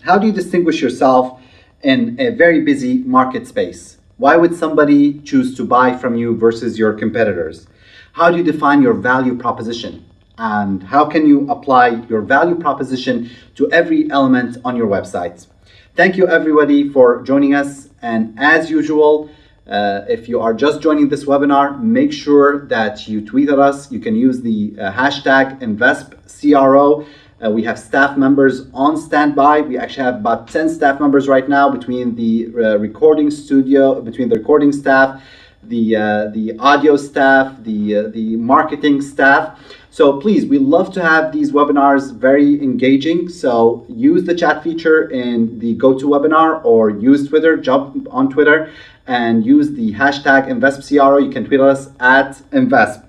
How do you distinguish yourself in a very busy market space? Why would somebody choose to buy from you versus your competitors? How do you define your value proposition? And how can you apply your value proposition to every element on your website? Thank you everybody for joining us. And as usual, if you are just joining this webinar, make sure that you tweet at us. You can use the hashtag InvestCRO. We have staff members on standby. We actually have about 10 staff members right now between the recording studio, between the recording staff, the audio staff, the marketing staff. So please, we love to have these webinars very engaging. So use the chat feature in the GoToWebinar or use Twitter, jump on Twitter and use the hashtag InvestCRO. You can tweet us at Invest.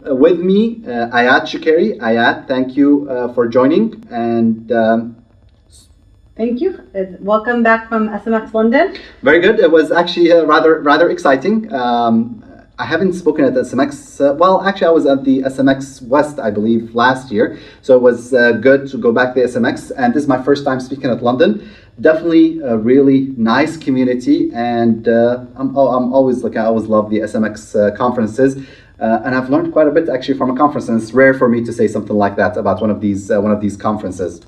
With me, Ayat Shakeri. Ayat, thank you for joining. And thank you. Welcome back from SMX London. Very good. It was actually rather exciting. I haven't spoken at SMX. Well, actually, I was at the SMX West, I believe, last year. So it was good to go back to SMX. And this is my first time speaking at London. Definitely a really nice community. And I'm always I always love the SMX conferences. And I've learned quite a bit actually from a conference, and it's rare for me to say something like that about one of these conferences.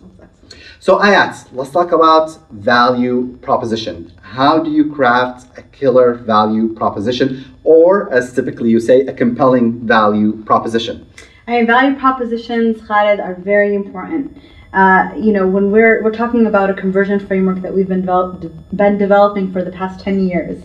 So Ayat, let's talk about value proposition. How do you craft a killer value proposition, or as typically you say, a compelling value proposition? Value propositions, Khaled, are very important. When we're talking about a conversion framework that we've been developing for the past 10 years.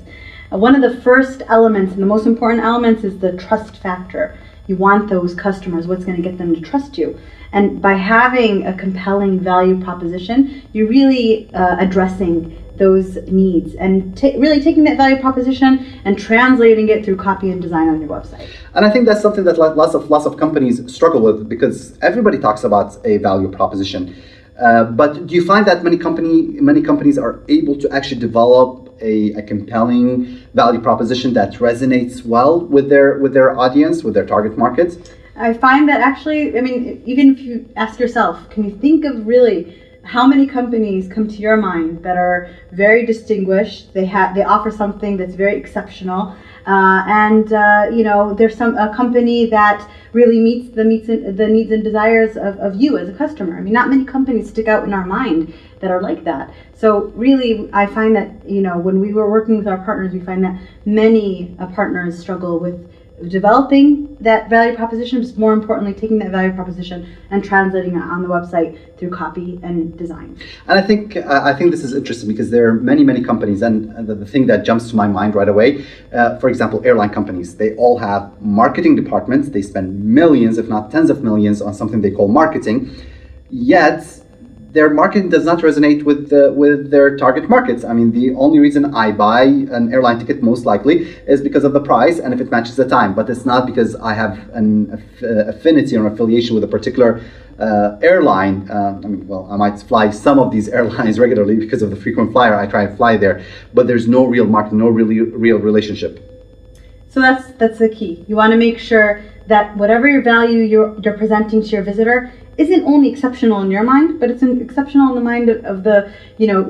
One of the first elements and the most important elements is the trust factor. You want those customers, what's going to get them to trust you. And by having a compelling value proposition, you're really addressing those needs and really taking that value proposition and translating it through copy and design on your website. And I think that's something that lots of companies struggle with, because everybody talks about a value proposition. But do you find that many companies are able to actually develop a compelling value proposition that resonates well with their audience, with their target market? I find that actually, even if you ask yourself, can you think of really how many companies come to your mind that are very distinguished? They offer something that's very exceptional, and there's a company that really meets the needs and desires of you as a customer. Not many companies stick out in our mind that are like that. So really, I find that when we were working with our partners, we find that many partners struggle with developing that value proposition, but more importantly, taking that value proposition and translating it on the website through copy and design. And I think this is interesting because there are many companies, and the thing that jumps to my mind right away, for example, airline companies, they all have marketing departments. They spend millions, if not tens of millions, on something they call marketing, yet their marketing does not resonate with their target markets. The only reason I buy an airline ticket most likely is because of the price and if it matches the time, but it's not because I have an affinity or affiliation with a particular airline. I might fly some of these airlines regularly because of the frequent flyer. I try to fly there, but there's no real market, no real relationship. So that's the key. You want to make sure that whatever your value you're presenting to your visitor isn't only exceptional in your mind, but it's exceptional in the mind of the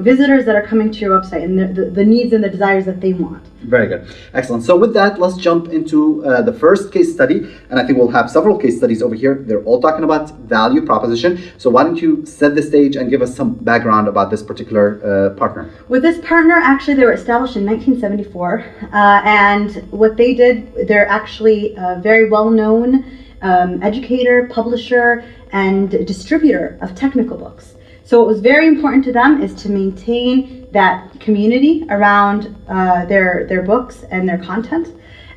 visitors that are coming to your website and the needs and the desires that they want. Very good. Excellent. So with that, let's jump into the first case study. And I think we'll have several case studies over here. They're all talking about value proposition. So why don't you set the stage and give us some background about this particular partner? With this partner, actually, they were established in 1974. And what they did, they're actually a very well-known educator, publisher, and distributor of technical books. So what was very important to them is to maintain that community around their books and their content,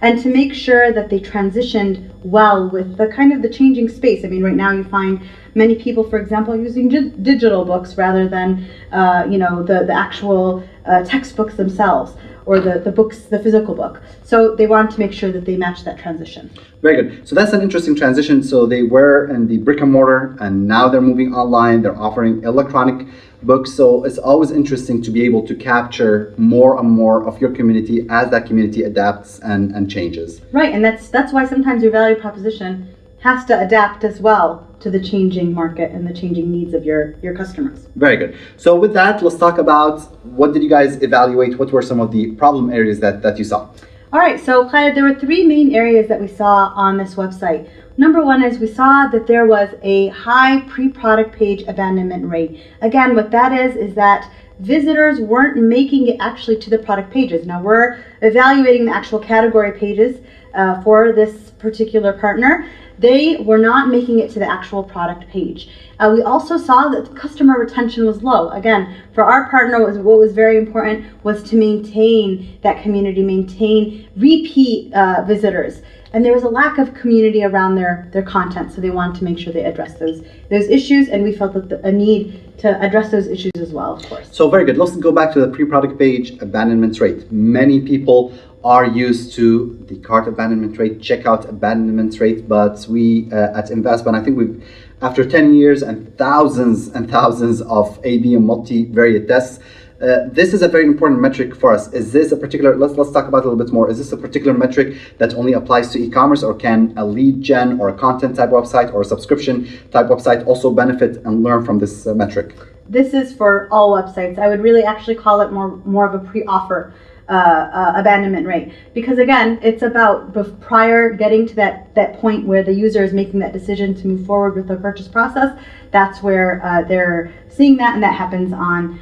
and to make sure that they transitioned well with the changing space. Right now you find many people, for example, using digital books rather than the actual textbooks themselves, or the physical book. So they wanted to make sure that they match that transition. Very good. So that's an interesting transition. So they were in the brick and mortar, and now they're moving online. They're offering electronic books. So it's always interesting to be able to capture more and more of your community as that community adapts and changes. Right, and that's why sometimes your value proposition has to adapt as well to the changing market and the changing needs of your customers. Very good. So with that, let's talk about what did you guys evaluate? What were some of the problem areas that you saw? All right, so Khaled, there were three main areas that we saw on this website. Number one is we saw that there was a high pre-product page abandonment rate. Again, what that is that visitors weren't making it actually to the product pages. Now we're evaluating the actual category pages for this particular partner. They were not making it to the actual product page. We also saw that customer retention was low. Again, for our partner, what was very important was to maintain that community, maintain repeat visitors. And there was a lack of community around their content, so they wanted to make sure they address those issues, and we felt that a need to address those issues as well, of course. So very good. Let's go back to the pre-product page abandonment rate. Many people are used to the cart abandonment rate, checkout abandonment rate, but we at Investment, I think we've, after 10 years and thousands of A/B and multivariate tests, this is a very important metric for us. Is this a particular, let's talk about it a little bit more. Is this a particular metric that only applies to e-commerce, or can a lead gen or a content type website or a subscription type website also benefit and learn from this metric? This is for all websites. I would really actually call it more of a pre-offer abandonment rate, because again, it's about prior getting to that point where the user is making that decision to move forward with the purchase process. That's where they're seeing that, and that happens on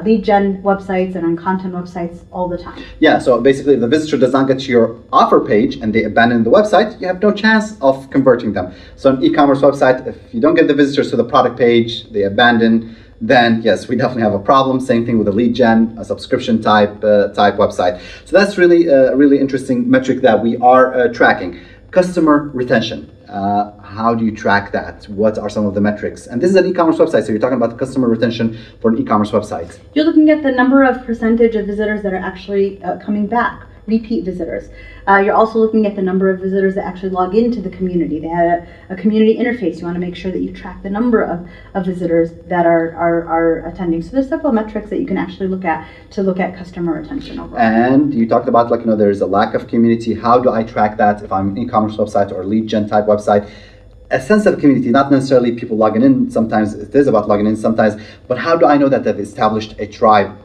lead gen websites and on content websites all the time. Yeah, so basically if the visitor does not get to your offer page and they abandon the website, you have no chance of converting them. So an e-commerce website, if you don't get the visitors to the product page, they abandon, then yes, we definitely have a problem. Same thing with a lead gen, a subscription type website. So that's really a really interesting metric that we are tracking. Customer retention. How do you track that? What are some of the metrics? And this is an e-commerce website, so you're talking about the customer retention for an e-commerce website. You're looking at the number of percentage of visitors that are actually coming back, repeat visitors. You're also looking at the number of visitors that actually log into the community. They had a community interface. You want to make sure that you track the number of visitors that are attending. So there's several metrics that you can actually look at to look at customer retention overall. And you talked about, like, there's a lack of community. How do I track that if I'm an e-commerce website or a lead gen type website? A sense of community, not necessarily people logging in. Sometimes it is about logging in sometimes, but how do I know that they've established a tribe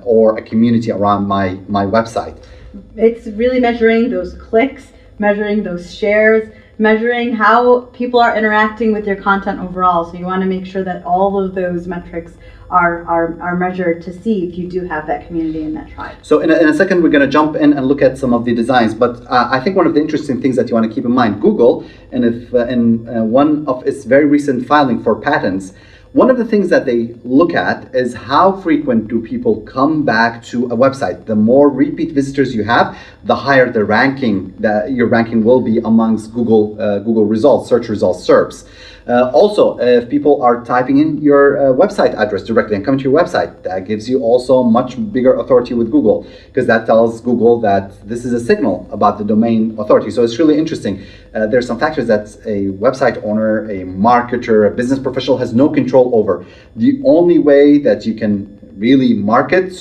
or a community around my website? It's really measuring those clicks, measuring those shares, measuring how people are interacting with your content overall. So you want to make sure that all of those metrics are measured to see if you do have that community and that tribe. So in a second, we're going to jump in and look at some of the designs. But I think one of the interesting things that you want to keep in mind, Google, and if in one of its very recent filing for patents, one of the things that they look at is how frequent do people come back to a website. The more repeat visitors you have, the higher the ranking, your ranking will be amongst Google results, search results, SERPs. Also, if people are typing in your website address directly and coming to your website, that gives you also much bigger authority with Google, because that tells Google that this is a signal about the domain authority. So it's really interesting. There's some factors that a website owner, a marketer, a business professional has no control over. The only way that you can really market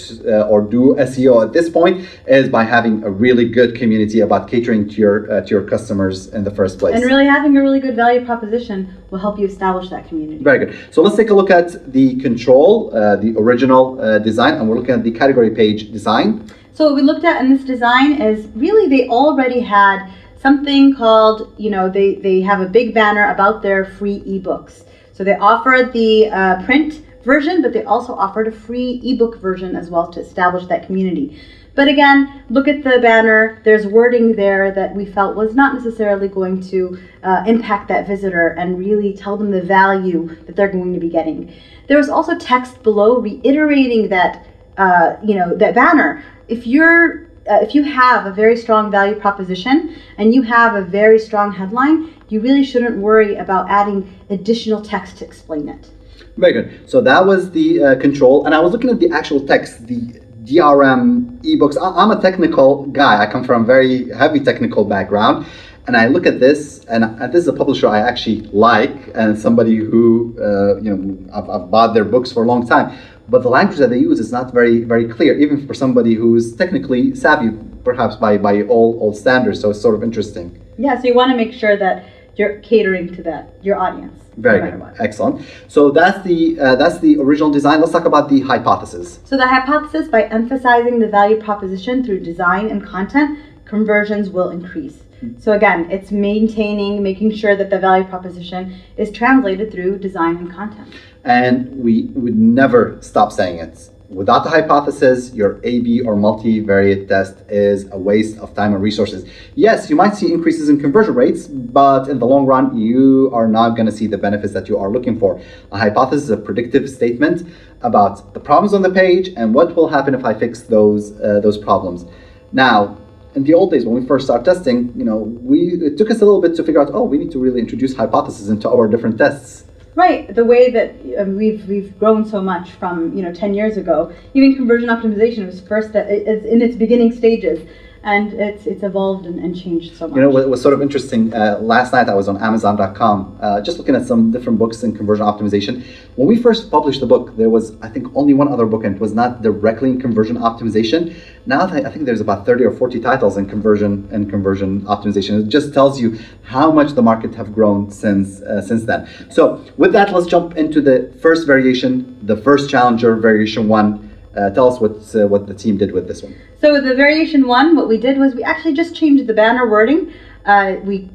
or do SEO at this point is by having a really good community about catering to your customers in the first place. And really having a really good value proposition will help you establish that community. Very good. So let's take a look at the control, the original design, and we're looking at the category page design. So what we looked at in this design is really they already had something called, they have a big banner about their free ebooks. So they offered the print version, but they also offered a free ebook version as well to establish that community. But again, look at the banner. There's wording there that we felt was not necessarily going to impact that visitor and really tell them the value that they're going to be getting. There was also text below reiterating that, that banner. If you have a very strong value proposition and you have a very strong headline, you really shouldn't worry about adding additional text to explain it. Very good. So that was the control, and I was looking at the actual text, the DRM ebooks. I'm a technical guy. I come from a very heavy technical background, and I look at this, and this is a publisher I actually like, and somebody who I've bought their books for a long time. But the language that they use is not very, very clear, even for somebody who is technically savvy, perhaps by all standards. So it's sort of interesting. Yeah. So you want to make sure that you're catering to that, your audience. Very no matter good. what. Excellent. So that's the original design. Let's talk about the hypothesis. So the hypothesis, by emphasizing the value proposition through design and content, conversions will increase. So again, it's making sure that the value proposition is translated through design and content. And we would never stop saying it. Without the hypothesis, your A/B or multivariate test is a waste of time and resources. Yes, you might see increases in conversion rates, but in the long run, you are not going to see the benefits that you are looking for. A hypothesis is a predictive statement about the problems on the page and what will happen if I fix those problems. Now, in the old days, when we first started testing, it took us a little bit to figure out, we need to really introduce hypotheses into our different tests. Right, the way that we've grown so much from 10 years ago. Even conversion optimization was first it's in its beginning stages, and it's evolved and changed so much. What was sort of interesting, last night I was on Amazon.com just looking at some different books in conversion optimization. When we first published the book, there was, I think, only one other book, and it was not directly in conversion optimization. Now I think there's about 30 or 40 titles in conversion optimization. It just tells you how much the market have grown since then. So with that, let's jump into the first variation, the first challenger, variation 1. Tell us what the team did with this one. So with the variation 1, what we did was we actually just changed the banner wording. We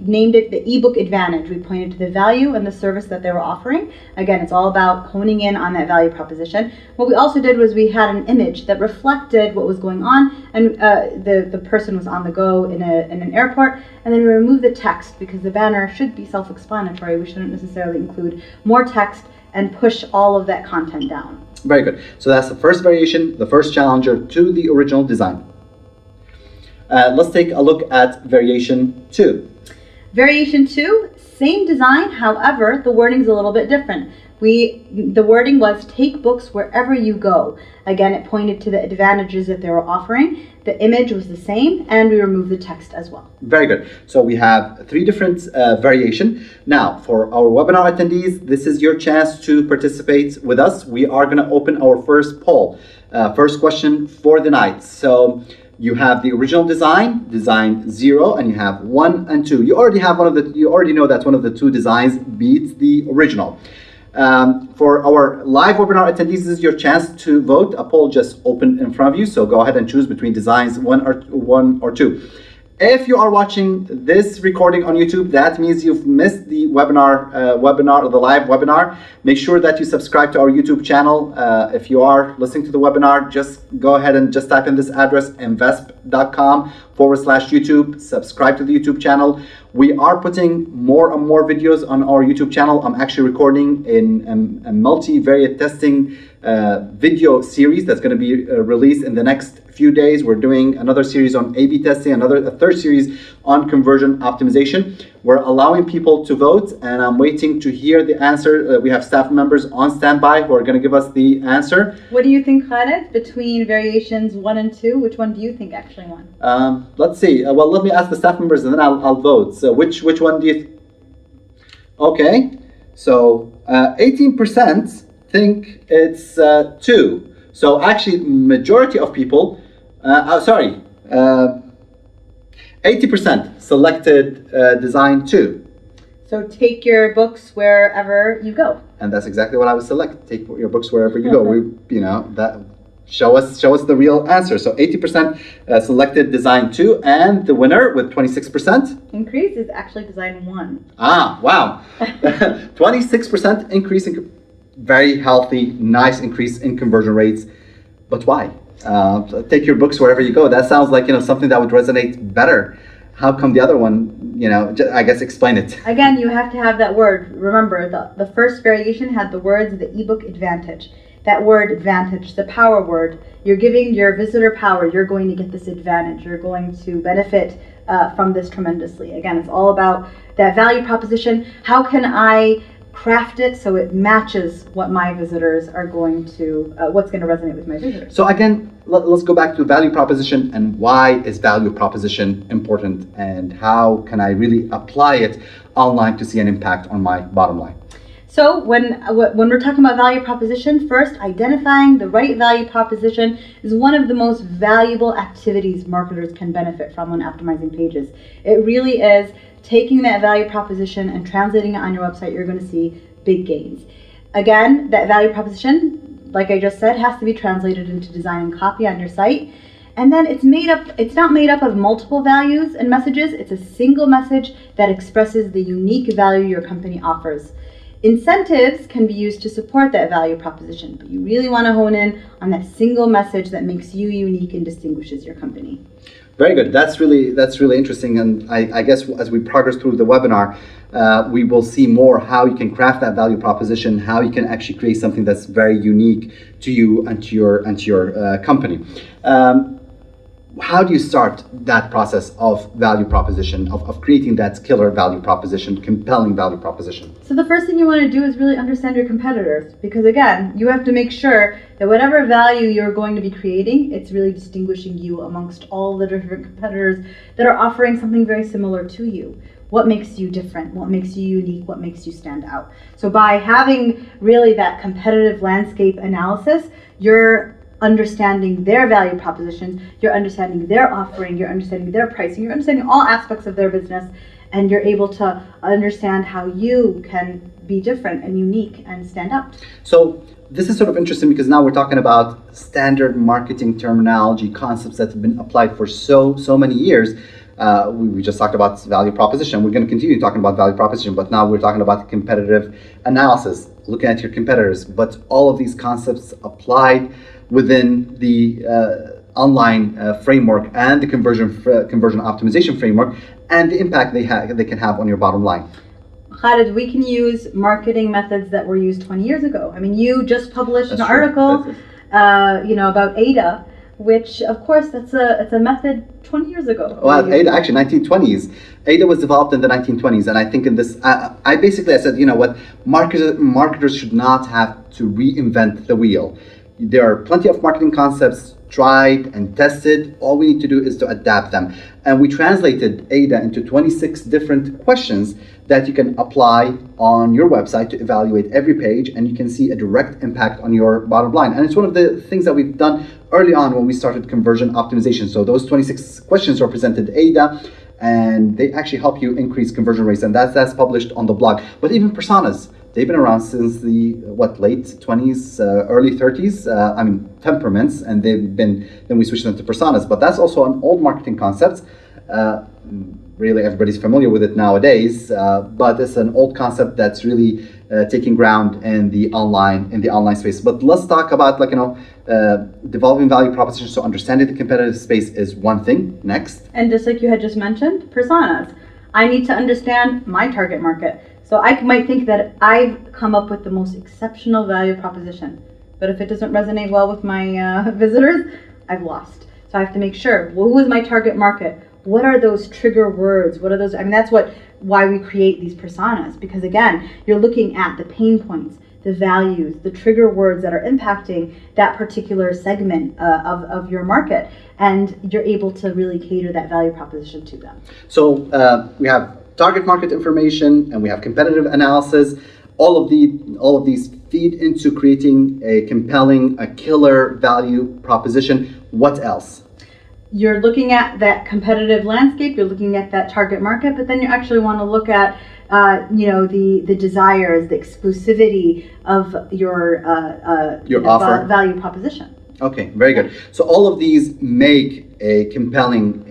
named it the ebook advantage. We pointed to the value and the service that they were offering. Again, it's all about honing in on that value proposition. What we also did was we had an image that reflected what was going on, and the person was on the go in an airport, and then we removed the text because the banner should be self-explanatory. We shouldn't necessarily include more text and push all of that content down. Very good. So that's the first variation, the first challenger to the original design. Let's take a look at variation 2. Variation 2, same design, however, the wording's a little bit different. The wording was take books wherever you go. Again, it pointed to the advantages that they were offering. The image was the same, and we removed the text as well. Very good. So we have 3 different variation. Now, for our webinar attendees, this is your chance to participate with us. We are going to open our first poll. First question for the night. So you have the original design 0, and you have 1 and 2. You already know that one of the 2 designs beats the original. For our live webinar attendees, this is your chance to vote. A poll just opened in front of you, so go ahead and choose between designs 1 or 2. If you are watching this recording on YouTube, that means you've missed the webinar or the live webinar. Make sure that you subscribe to our YouTube channel. If you are listening to the webinar, just go ahead and just type in this address, invesp.com/YouTube. Subscribe to the YouTube channel. We are putting more and more videos on our YouTube channel. I'm actually recording a multivariate testing video series that's going to be released in the next few days. We're doing another series on A/B testing, a third series on conversion optimization. We're allowing people to vote, and I'm waiting to hear the answer. We have staff members on standby who are going to give us the answer. What do you think, Khaled, between variations 1 and 2? Which one do you think actually won? Let's see. Well, let me ask the staff members, and then I'll vote. So which one do you? Okay, so 18% think it's 2. So actually, majority of people, 80% selected design 2. So take your books wherever you go. And that's exactly what I would select. Take your books wherever you go. That show us the real answer. So 80% selected design 2, and the winner with 26% increase is actually design 1. Ah, wow. 26% increase in very healthy, nice increase in conversion rates. But why? Take your books wherever you go. That sounds like something that would resonate better. How come the other one, I guess explain it. Again, you have to have that word. Remember, the first variation had the words, the ebook advantage. That word advantage, the power word, you're giving your visitor power. You're going to get this advantage. You're going to benefit from this tremendously. Again, it's all about that value proposition. How can I craft it so it matches what my visitors are going to, what's going to resonate with my visitors? So again, let's go back to value proposition, and why is value proposition important, and how can I really apply it online to see an impact on my bottom line? So when we're talking about value proposition, first, identifying the right value proposition is one of the most valuable activities marketers can benefit from when optimizing pages. It really is taking that value proposition and translating it on your website. You're going to see big gains. Again, that value proposition, like I just said, has to be translated into design and copy on your site. And then it's not made up of multiple values and messages. It's a single message that expresses the unique value your company offers. Incentives can be used to support that value proposition, but you really want to hone in on that single message that makes you unique and distinguishes your company. Very good. That's really interesting. And I guess as we progress through the webinar, we will see more how you can craft that value proposition, how you can actually create something that's very unique to you and to your company. How do you start that process of value proposition, of creating that killer value proposition, compelling value proposition? So the first thing you want to do is really understand your competitors, because again, you have to make sure that whatever value you're going to be creating, it's really distinguishing you amongst all the different competitors that are offering something very similar to you. What makes you different? What makes you unique? What makes you stand out? So by having really that competitive landscape analysis, you're understanding their value propositions, you're understanding their offering, you're understanding their pricing, you're understanding all aspects of their business, and you're able to understand how you can be different and unique and stand out. So this is sort of interesting because now we're talking about standard marketing terminology, concepts that have been applied for so many years. We just talked about value proposition. We're going to continue talking about value proposition, but now we're talking about competitive analysis, looking at your competitors. But all of these concepts applied within the online framework and the conversion optimization framework, and the impact they can have on your bottom line. Khalid, we can use marketing methods that were used 20 years ago. I mean, you just published That's an true. article, about ADA, which, of course, it's a method 20 years ago. Well, ADA, actually 1920s. ADA was developed in the 1920s, and I think in this, I said, you know what, marketers should not have to reinvent the wheel. There are plenty of marketing concepts tried and tested. All we need to do is to adapt them. And we translated ADA into 26 different questions that you can apply on your website to evaluate every page, and you can see a direct impact on your bottom line. And it's one of the things that we've done early on when we started conversion optimization. So those 26 questions represented ADA, and they actually help you increase conversion rates, and that's published on the blog. But even personas, they've been around since the late 20s, early 30s. Temperaments, and then we switched them to personas. But that's also an old marketing concept. Really, everybody's familiar with it nowadays. But it's an old concept that's really taking ground in the online space. But let's talk about developing value propositions. So understanding the competitive space is one thing. Next, and just like you had just mentioned, personas. I need to understand my target market. So I might think that I've come up with the most exceptional value proposition, but if it doesn't resonate well with my visitors, I've lost. So I have to make sure, who is my target market? What are those trigger words? What are those? That's why we create these personas, because again, you're looking at the pain points, the values, the trigger words that are impacting that particular segment of your market, and you're able to really cater that value proposition to them. So we have target market information, and we have competitive analysis. All of these feed into creating a compelling, a killer value proposition. What else? You're looking at that competitive landscape, you're looking at that target market, but then you actually want to look at the desires, the exclusivity of your offer, value proposition. Okay, very good. So all of these make a compelling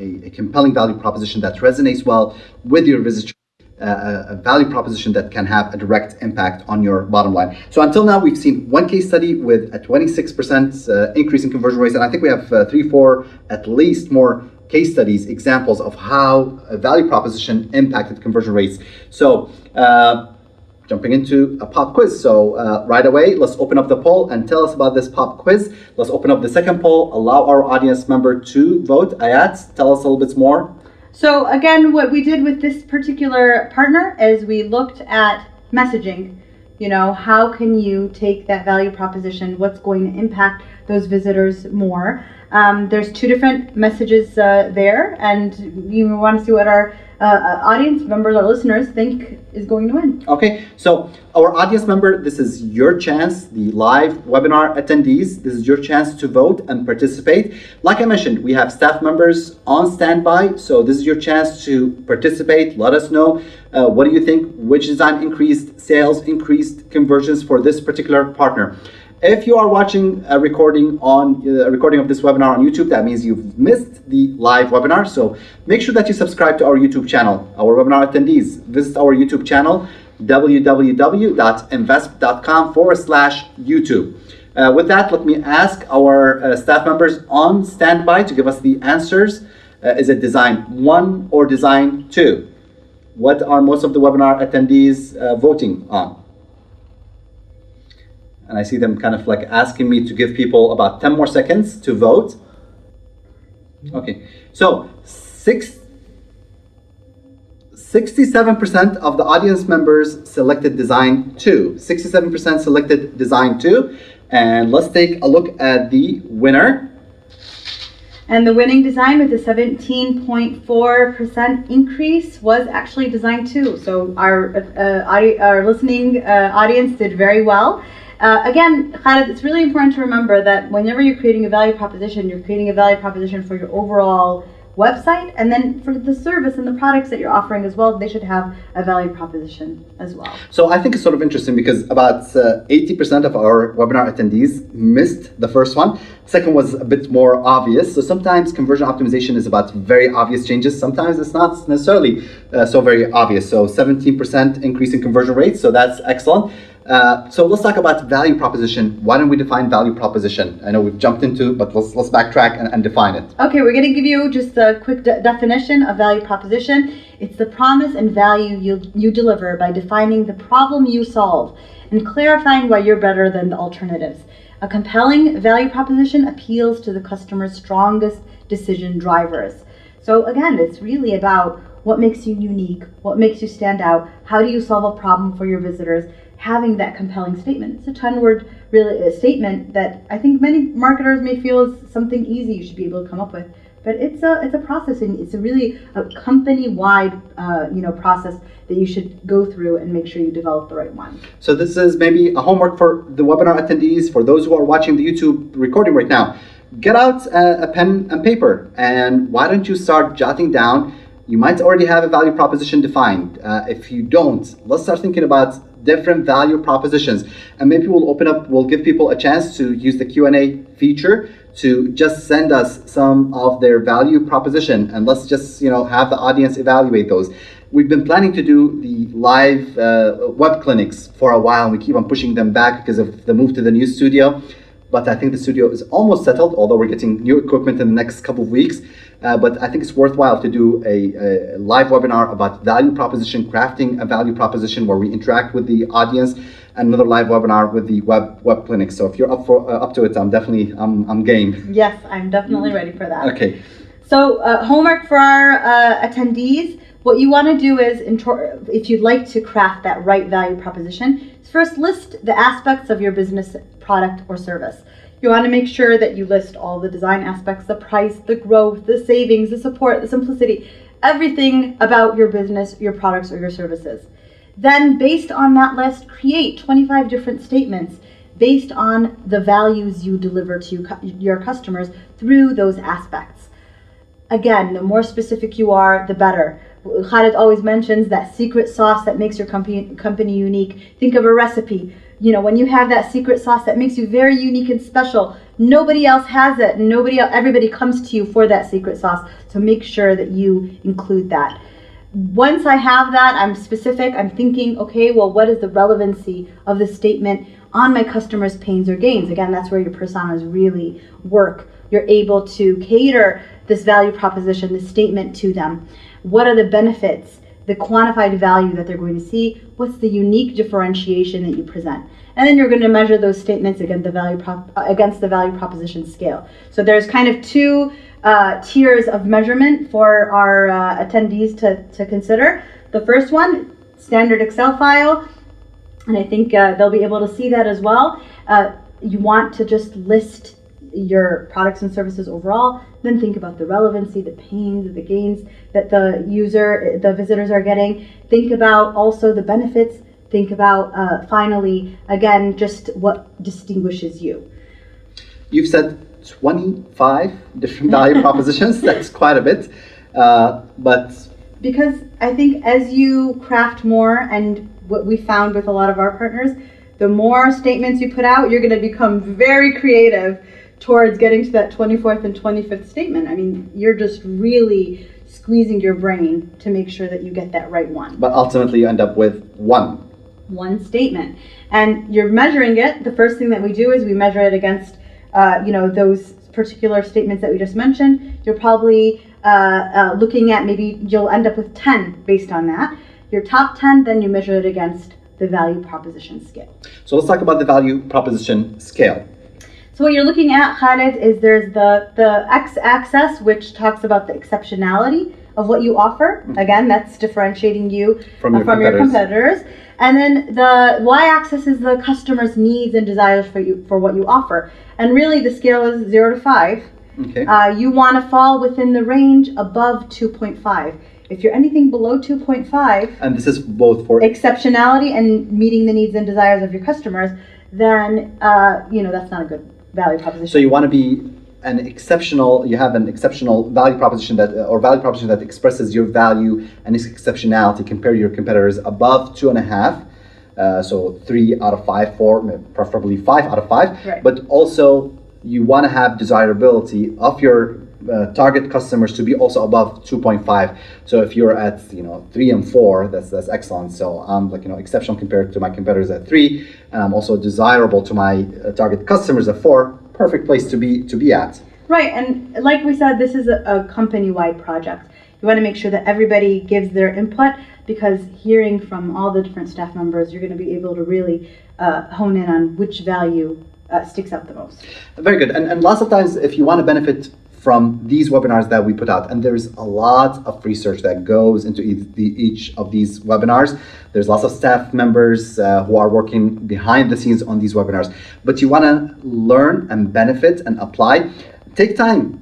value proposition that resonates well with your visitor, a value proposition that can have a direct impact on your bottom line. So until now, we've seen one case study with a 26% increase in conversion rates, and I think we have 3-4 at least more case studies, examples of how a value proposition impacted conversion rates. So jumping into a pop quiz. So right away, let's open up the poll and tell us about this pop quiz. Let's open up the second poll, allow our audience member to vote. Ayat, tell us a little bit more. So again, what we did with this particular partner is we looked at messaging. How can you take that value proposition? What's going to impact those visitors more? There's 2 different messages there, and you want to see what our audience members, our listeners, think is going to win. Okay, so our audience member, this is your chance, the live webinar attendees, this is your chance to vote and participate. Like I mentioned, we have staff members on standby, so this is your chance to participate. Let us know, what do you think, which design increased sales, increased conversions for this particular partner. If you are watching a recording of this webinar on YouTube, that means you've missed the live webinar. So make sure that you subscribe to our YouTube channel. Our webinar attendees, visit our YouTube channel, www.invest.com/YouTube. With that, let me ask our staff members on standby to give us the answers. Is it design 1 or design 2? What are most of the webinar attendees voting on? And I see them kind of like asking me to give people about 10 more seconds to vote. Okay, so 67% of the audience members selected design 2. 67% selected design 2. And let's take a look at the winner. And the winning design with a 17.4% increase was actually design 2. So our listening audience did very well. Again, Khaled, it's really important to remember that whenever you're creating a value proposition, you're creating a value proposition for your overall website, and then for the service and the products that you're offering as well, they should have a value proposition as well. So I think it's sort of interesting because about 80% of our webinar attendees missed the first one. Second was a bit more obvious. So sometimes conversion optimization is about very obvious changes. Sometimes it's not necessarily so very obvious. So 17% increase in conversion rates. So that's excellent. So let's talk about value proposition. Why don't we define value proposition? I know we've jumped into, but let's backtrack and define it. Okay, we're going to give you just a quick definition of value proposition. It's the promise and value you deliver by defining the problem you solve and clarifying why you're better than the alternatives. A compelling value proposition appeals to the customer's strongest decision drivers. So again, it's really about what makes you unique, what makes you stand out, how do you solve a problem for your visitors, having that compelling statement. It's a 10-word statement that I think many marketers may feel is something easy you should be able to come up with. But it's a process, and it's a really company-wide process that you should go through and make sure you develop the right one. So this is maybe a homework for the webinar attendees, for those who are watching the YouTube recording right now. Get out a pen and paper, and why don't you start jotting down. You might already have a value proposition defined. If you don't, let's start thinking about different value propositions, and maybe we'll give people a chance to use the Q&A feature to just send us some of their value proposition, and let's just have the audience evaluate those. We've been planning to do the live web clinics for a while, and we keep on pushing them back because of the move to the new studio. But I think the studio is almost settled, although we're getting new equipment in the next couple of weeks. But I think it's worthwhile to do a live webinar about value proposition, crafting a value proposition where we interact with the audience, and another live webinar with the web clinic. So if you're up to it, I'm game. Yes, I'm definitely ready for that. Okay. So homework for our attendees. What you want to do is, if you'd like to craft that right value proposition, is first list the aspects of your business, product, or service. You want to make sure that you list all the design aspects, the price, the growth, the savings, the support, the simplicity, everything about your business, your products, or your services. Then, based on that list, create 25 different statements based on the values you deliver to your customers through those aspects. Again, the more specific you are, the better. Khaled always mentions that secret sauce that makes your company unique. Think of a recipe. When you have that secret sauce that makes you very unique and special, nobody else has it. Everybody comes to you for that secret sauce. So make sure that you include that. Once I have that, I'm specific. I'm thinking, okay, well, what is the relevancy of this statement on my customers' pains or gains? Again, that's where your personas really work. You're able to cater this value proposition, this statement to them. What are the benefits, the quantified value that they're going to see? What's the unique differentiation that you present? And then you're going to measure those statements against the value proposition scale. So there's kind of two tiers of measurement for our attendees to consider. The first one, standard Excel file, and I think they'll be able to see that as well. You want to just list your products and services overall, then think about the relevancy, the pains, the gains that the visitors are getting. Think about also the benefits. Think about, finally, again, just what distinguishes you. You've said 25 different value propositions. That's quite a bit. But because I think as you craft more, and what we found with a lot of our partners, the more statements you put out, you're going to become very creative towards getting to that 24th and 25th statement. I mean, you're just really squeezing your brain to make sure that you get that right one. But ultimately you end up with one statement. And you're measuring it. The first thing that we do is we measure it against those particular statements that we just mentioned. You're probably looking at, maybe you'll end up with 10 based on that. Your top 10, then you measure it against the value proposition scale. So let's talk about the value proposition scale. So what you're looking at, Khaled, is there's the x-axis, which talks about the exceptionality of what you offer. Again, that's differentiating you from your competitors. And then the y-axis is the customer's needs and desires for what you offer. And really the scale is 0 to 5. Okay. You want to fall within the range above 2.5. If you're anything below 2.5, and this is both for exceptionality and meeting the needs and desires of your customers, then that's not a good value proposition. So you want to be you have an exceptional value proposition that expresses your value and its exceptionality compared to your competitors above 2.5. So 3 out of 5, 4, preferably 5 out of 5. Right. But also you want to have desirability of your target customers to be also above 2.5. So if you're at 3 and 4, that's excellent. So I'm exceptional compared to my competitors at 3, and I'm also desirable to my target customers at 4. Perfect place to be at. Right, and like we said, this is a company-wide project. You want to make sure that everybody gives their input, because hearing from all the different staff members, you're going to be able to really hone in on which value sticks out the most. Very good. And lots of times, if you want to benefit from these webinars that we put out, and there's a lot of research that goes into each of these webinars. There's lots of staff members who are working behind the scenes on these webinars. But you want to learn and benefit and apply. Take time.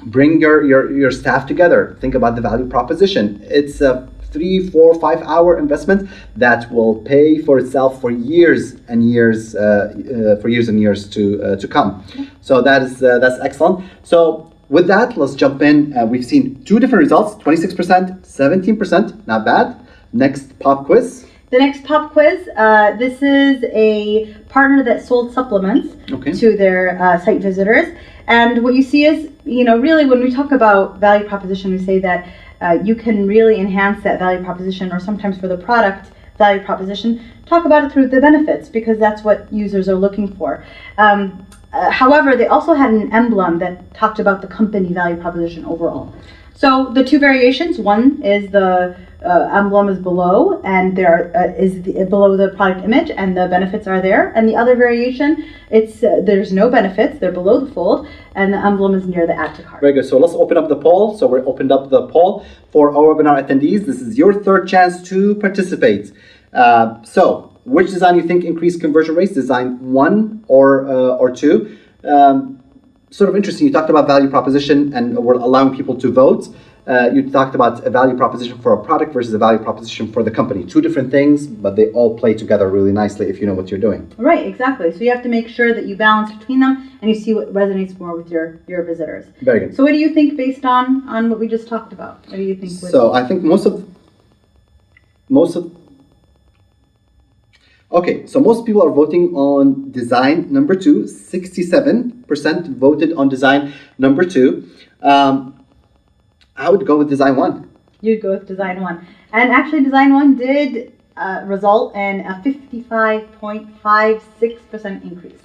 Bring your staff together. Think about the value proposition. It's a 3, 4, 5 hour investment that will pay for itself for years and years, to come. So that's excellent. So with that, let's jump in. We've seen 2 different results: 26%, 17%. Not bad. Next pop quiz. The next pop quiz. This is a partner that sold supplements to their site visitors. And what you see is, really when we talk about value proposition, we say that you can really enhance that value proposition, or sometimes for the product value proposition, talk about it through the benefits, because that's what users are looking for. However, they also had an emblem that talked about the company value proposition overall. So the 2 variations, one is the emblem is below, and below the product image, and the benefits are there. And the other variation, it's there's no benefits, they're below the fold, and the emblem is near the add to cart. Very good. So let's open up the poll. So we opened up the poll for our webinar attendees. This is your 3rd chance to participate. So which design you think increased conversion rates? Design 1 or 2? Sort of interesting. You talked about value proposition, and we're allowing people to vote. You talked about a value proposition for a product versus a value proposition for the company. 2 different things, but they all play together really nicely if you know what you're doing. Right, exactly. So you have to make sure that you balance between them, and you see what resonates more with your visitors. Very good. So what do you think based on what we just talked about? What do you think? So I think most people are voting on design number 2. 67% voted on design number 2. I would go with design 1. You'd go with design 1. And actually design 1 did result in a 55.56% increase.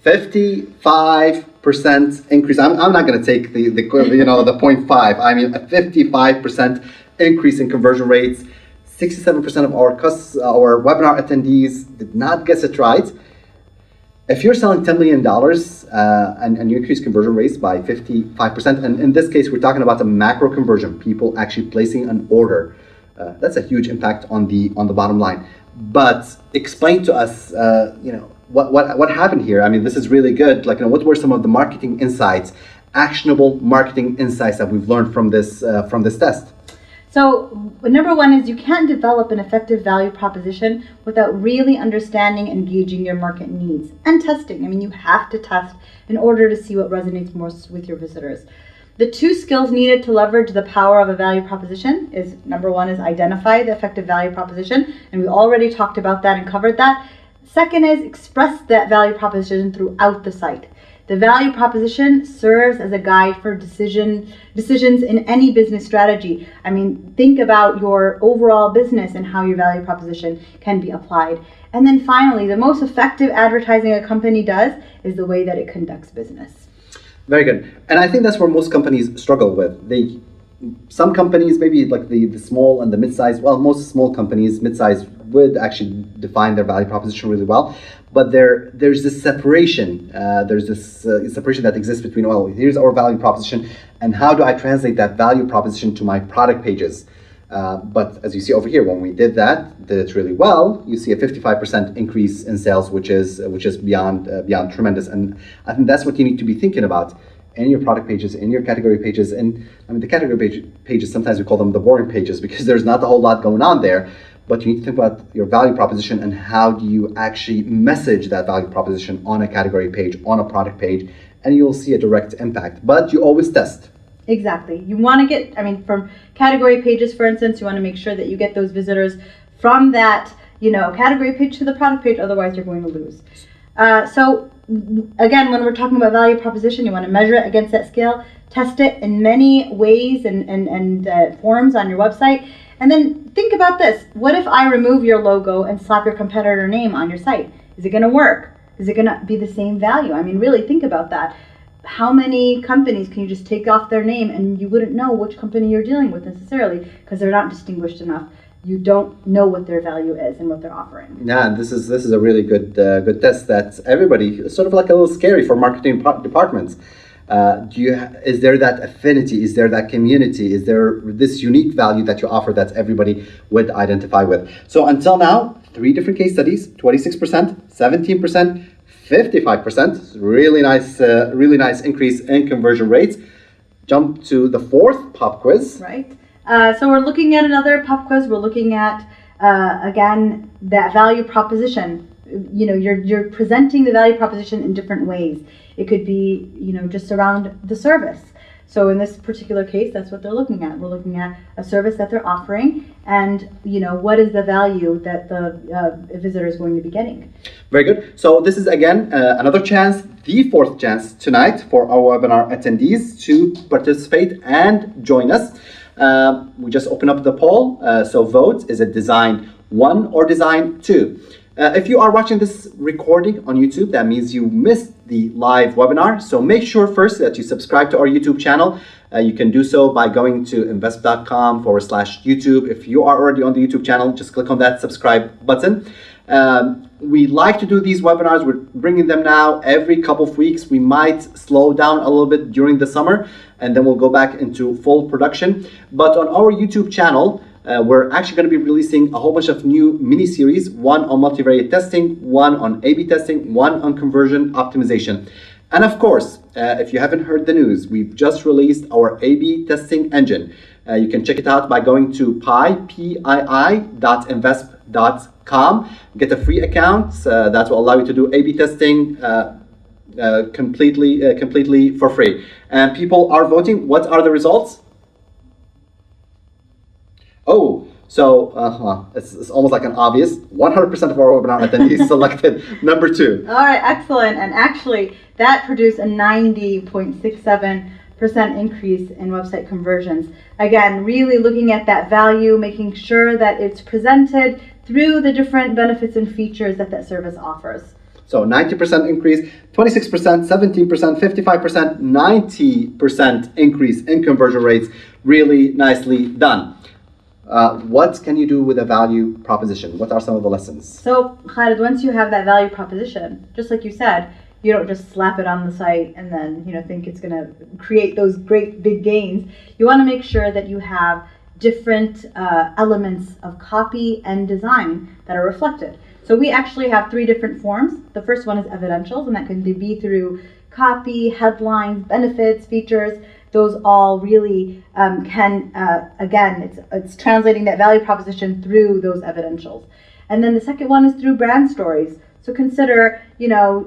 55% increase. I'm not going to take the 0.5. I mean, a 55% increase in conversion rates. 67% of our webinar attendees did not guess it right. If you're selling $10 million and you increase conversion rates by 55%, and in this case, we're talking about a macro conversion, people actually placing an order, that's a huge impact on the bottom line. But explain to us, what happened here? I mean, this is really good. Like, what were some of the marketing insights, actionable marketing insights that we've learned from this test? So number one is you can't develop an effective value proposition without really understanding and gauging your market needs and testing. I mean, you have to test in order to see what resonates most with your visitors. The two skills needed to leverage the power of a value proposition is, number one is identify the effective value proposition, and we already talked about that and covered that. Second is express that value proposition throughout the site. The value proposition serves as a guide for decisions in any business strategy. I mean, think about your overall business and how your value proposition can be applied. And then finally, the most effective advertising a company does is the way that it conducts business. Very good. And I think that's where most companies struggle with. Some companies, maybe like the small and the mid-size, well, most small companies, mid-size, would actually define their value proposition really well. But there's this separation. There's this separation that exists between, well, here's our value proposition, and how do I translate that value proposition to my product pages? But as you see over here, when we did it really well, you see a 55% increase in sales, which is beyond tremendous. And I think that's what you need to be thinking about in your product pages, in your category pages. And I mean, the category pages, sometimes we call them the boring pages because there's not a whole lot going on there. But you need to think about your value proposition and how do you actually message that value proposition on a category page, on a product page, and you'll see a direct impact. But you always test. Exactly. You want to get, I mean, from category pages, for instance, you want to make sure that you get those visitors from that, category page to the product page, otherwise you're going to lose. So again, when we're talking about value proposition, you want to measure it against that scale, test it in many ways and forms on your website. And then think about this. What if I remove your logo and slap your competitor name on your site? Is it going to work? Is it going to be the same value? I mean, really think about that. How many companies can you just take off their name and you wouldn't know which company you're dealing with necessarily because they're not distinguished enough? You don't know what their value is and what they're offering. Yeah, this is a really good test that everybody, sort of like a little scary for marketing departments. Is there that affinity? Is there that community? Is there this unique value that you offer that everybody would identify with? So until now, 3 different case studies: 26%, 17%, 55%. Really nice increase in conversion rates. Jump to the 4th pop quiz. Right. So we're looking at another pop quiz. We're looking at again that value proposition. You're presenting the value proposition in different ways. It could be, just around the service. So in this particular case, that's what they're looking at. We're looking at a service that they're offering and, what is the value that the visitor is going to be getting. Very good. So this is, again, another chance, the 4th chance tonight for our webinar attendees to participate and join us. We just open up the poll. So vote, is it design 1 or design 2? If you are watching this recording on YouTube, that means you missed the live webinar. So make sure first that you subscribe to our YouTube channel. You can do so by going to invest.com/YouTube. If you are already on the YouTube channel, just click on that subscribe button. We like to do these webinars. We're bringing them now every couple of weeks. We might slow down a little bit during the summer, and then we'll go back into full production. But on our YouTube channel, we're actually going to be releasing a whole bunch of new mini-series, one on multivariate testing, one on A/B testing, one on conversion optimization. And of course, if you haven't heard the news, we've just released our A/B testing engine. You can check it out by going to pii.invest.com. Get a free account that will allow you to do A/B testing completely for free. And people are voting. What are the results? Oh, so it's almost like an obvious. 100% of our webinar attendees selected number 2. All right, excellent. And actually, that produced a 90.67% increase in website conversions. Again, really looking at that value, making sure that it's presented through the different benefits and features that service offers. So 90% increase, 26%, 17%, 55%, 90% increase in conversion rates. Really nicely done. What can you do with a value proposition? What are some of the lessons? So, Khalid, once you have that value proposition, just like you said, you don't just slap it on the site and then think it's going to create those great big gains. You want to make sure that you have different elements of copy and design that are reflected. So we actually have 3 different forms. The first one is evidentials, and that can be through copy, headlines, benefits, features. Those all really again, it's translating that value proposition through those evidentials. And then the second one is through brand stories. So consider,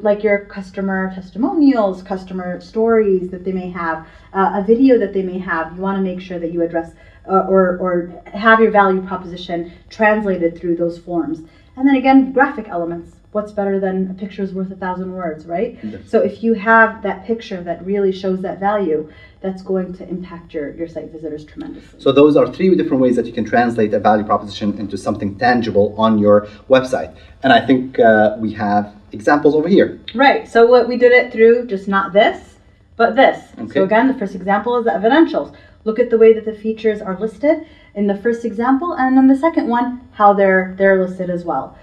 like your customer testimonials, customer stories that they may have, a video that they may have. You want to make sure that you address or have your value proposition translated through those forms. And then again, graphic elements. What's better than a picture's worth 1,000 words, right? Yes. So if you have that picture that really shows that value, that's going to impact your site visitors tremendously. So those are 3 different ways that you can translate a value proposition into something tangible on your website. And I think we have examples over here. Right. So what we did it through, just not this, but this. Okay. So again, the first example is the evidentials. Look at the way that the features are listed in the first example, and then the second one, how they're listed as well.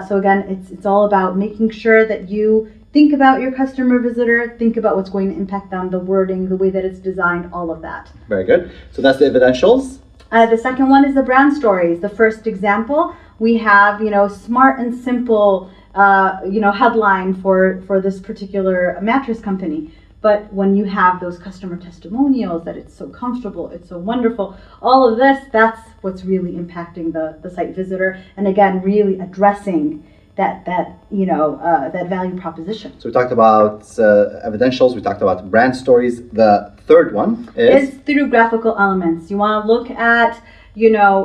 So again, it's all about making sure that you think about your customer visitor, think about what's going to impact them, the wording, the way that it's designed, all of that. Very good. So that's the evidentials. The second one is the brand stories. The first example, we have, smart and simple, headline for this particular mattress company. But when you have those customer testimonials that it's so comfortable, it's so wonderful, all of this, that's what's really impacting the site visitor. And again, really addressing that value proposition. So we talked about evidentials, we talked about brand stories. The third one is? It's through graphical elements. You want to look at,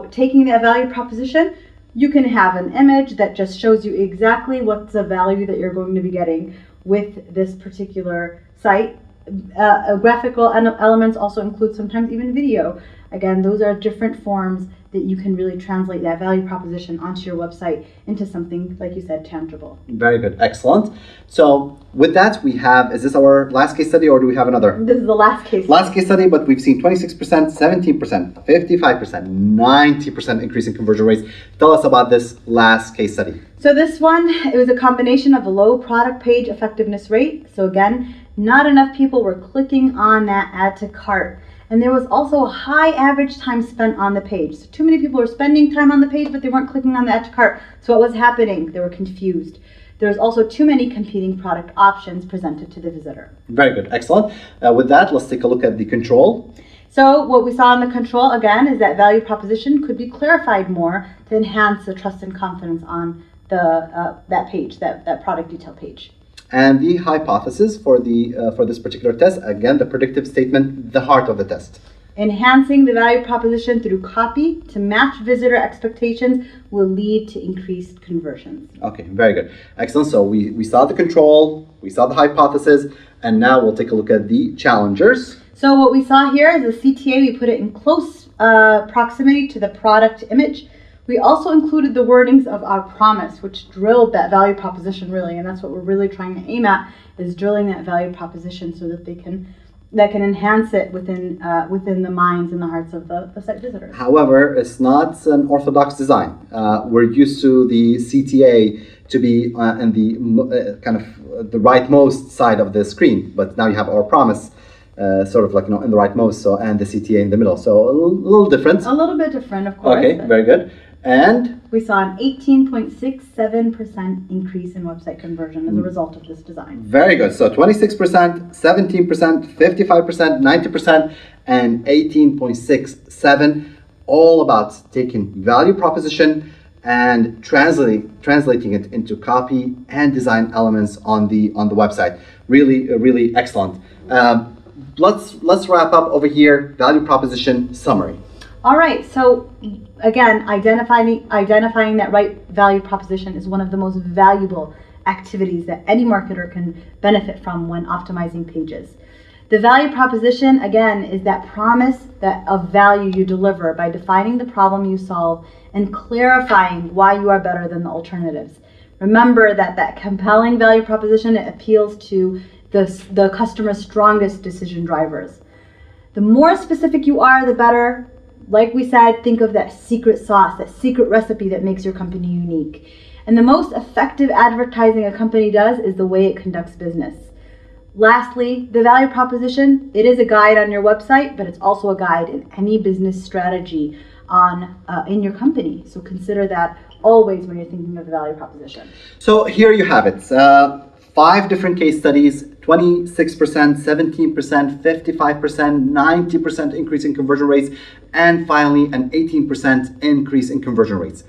taking that value proposition. You can have an image that just shows you exactly what's the value that you're going to be getting with this particular site. Graphical elements also include sometimes even video. Again, those are different forms that you can really translate that value proposition onto your website into something, like you said, tangible. Very good. Excellent. So with that, we have, is this our last case study or do we have another? This is the last case. Last case study, but we've seen 26%, 17%, 55%, 90% increase in conversion rates. Tell us about this last case study. So this one, it was a combination of a low product page effectiveness rate. So again, not enough people were clicking on that add to cart. And there was also a high average time spent on the page. So too many people were spending time on the page, but they weren't clicking on the add to cart. So what was happening? They were confused. There was also too many competing product options presented to the visitor. Very good. Excellent. With that, let's take a look at the control. So what we saw in the control, again, is that value proposition could be clarified more to enhance the trust and confidence on that page, that product detail page. And the hypothesis for this particular test, again, the predictive statement, the heart of the test. Enhancing the value proposition through copy to match visitor expectations will lead to increased conversions. Okay, very good. Excellent. So we saw the control, we saw the hypothesis, and now we'll take a look at the challengers. So what we saw here is the CTA, we put it in close proximity to the product image. We also included the wordings of our promise, which drilled that value proposition really, and that's what we're really trying to aim at, is drilling that value proposition so that that can enhance it within the minds and the hearts of the site visitors. However, it's not an orthodox design. We're used to the CTA to be in the kind of the rightmost side of the screen, but now you have our promise sort of like in the rightmost, and the CTA in the middle. So a little different. A little bit different, of course. Okay, very good. And we saw an 18.67% increase in website conversion as a result of this design. Very good. So 26%, 17%, 55%, 90%, and 18.67%, all about taking value proposition and translating it into copy and design elements on the website. Really, really excellent. Let's wrap up over here. Value proposition summary. All right, so again, identifying that right value proposition is one of the most valuable activities that any marketer can benefit from when optimizing pages. The value proposition, again, is that promise of value you deliver by defining the problem you solve and clarifying why you are better than the alternatives. Remember that compelling value proposition, it appeals to the customer's strongest decision drivers. The more specific you are, the better. Like we said, think of that secret sauce, that secret recipe that makes your company unique. And the most effective advertising a company does is the way it conducts business. Lastly, the value proposition, it is a guide on your website, but it's also a guide in any business strategy in your company. So consider that always when you're thinking of the value proposition. So here you have it. 5 different case studies, 26%, 17%, 55%, 90% increase in conversion rates, and finally an 18% increase in conversion rates.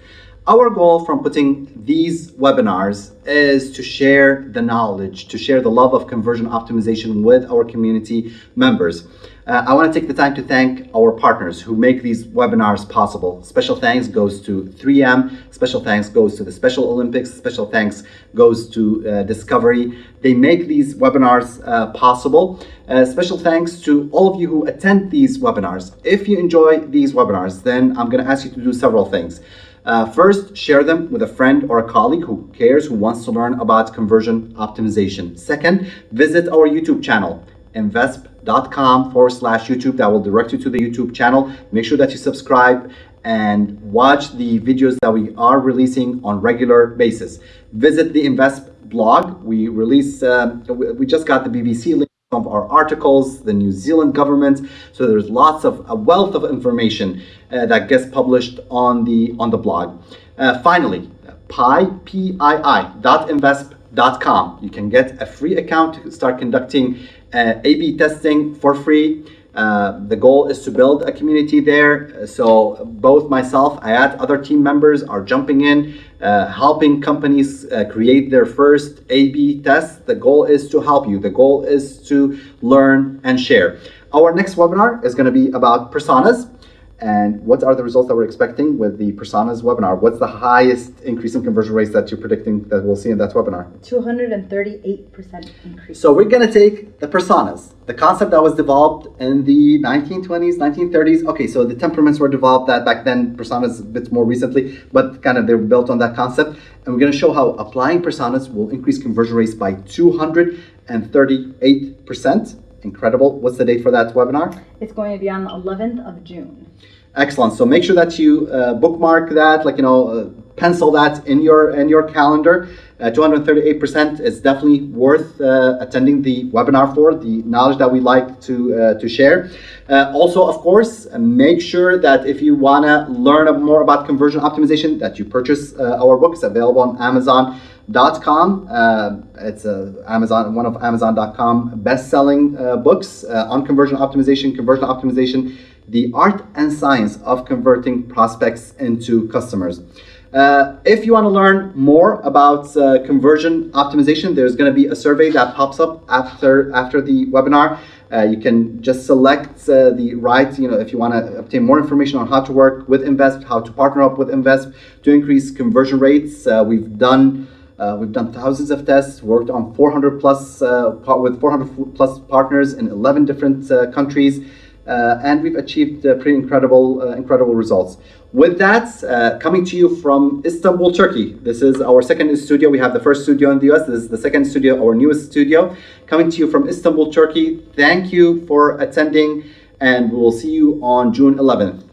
Our goal from putting these webinars is to share the knowledge, to share the love of conversion optimization with our community members. I want to take the time to thank our partners who make these webinars possible. Special thanks goes to 3M, special thanks goes to the Special Olympics, special thanks goes to Discovery. They make these webinars possible. Special thanks to all of you who attend these webinars. If you enjoy these webinars, then I'm going to ask you to do several things. First, share them with a friend or a colleague who cares, who wants to learn about conversion optimization. Second, visit our YouTube channel, invesp.com/YouTube. That will direct you to the YouTube channel. Make sure that you subscribe and watch the videos that we are releasing on regular basis. Visit the Invesp blog. We just got the BBC link of our articles, the New Zealand government. So there's lots of a wealth of information that gets published on the blog. Finally, pii.invesp.com. You can get a free account to start conducting A/B testing for free. The goal is to build a community there. So both myself, Ayat, other team members are jumping in, helping companies create their first A/B tests. The goal is to help you. The goal is to learn and share. Our next webinar is going to be about personas. And what are the results that we're expecting with the personas webinar? What's the highest increase in conversion rates that you're predicting that we'll see in that webinar? 238% increase. So we're going to take the personas, the concept that was developed in the 1920s, 1930s. Okay, so the temperaments were developed that back then, personas a bit more recently, but kind of they were built on that concept. And we're going to show how applying personas will increase conversion rates by 238%. Incredible. What's the date for that webinar? It's going to be on the 11th of June. Excellent. So make sure that you bookmark that, pencil that in your calendar. 238% is definitely worth attending the webinar for, the knowledge that we like to share. Also, of course, make sure that if you want to learn more about conversion optimization, that you purchase our book. It's available on Amazon.com. It's one of Amazon.com best-selling books on conversion optimization, the art and science of converting prospects into customers. If you want to learn more about conversion optimization, there's going to be a survey that pops up after the webinar. You can just select the right, if you want to obtain more information on how to work with Invesp, how to partner up with Invesp to increase conversion rates. We've done thousands of tests, worked on 400 plus partners in 11 different countries. And we've achieved pretty incredible results. With that, coming to you from Istanbul, Turkey. This is our second studio. We have the first studio in the US. This is the second studio, our newest studio. Coming to you from Istanbul, Turkey. Thank you for attending, and we will see you on June 11th.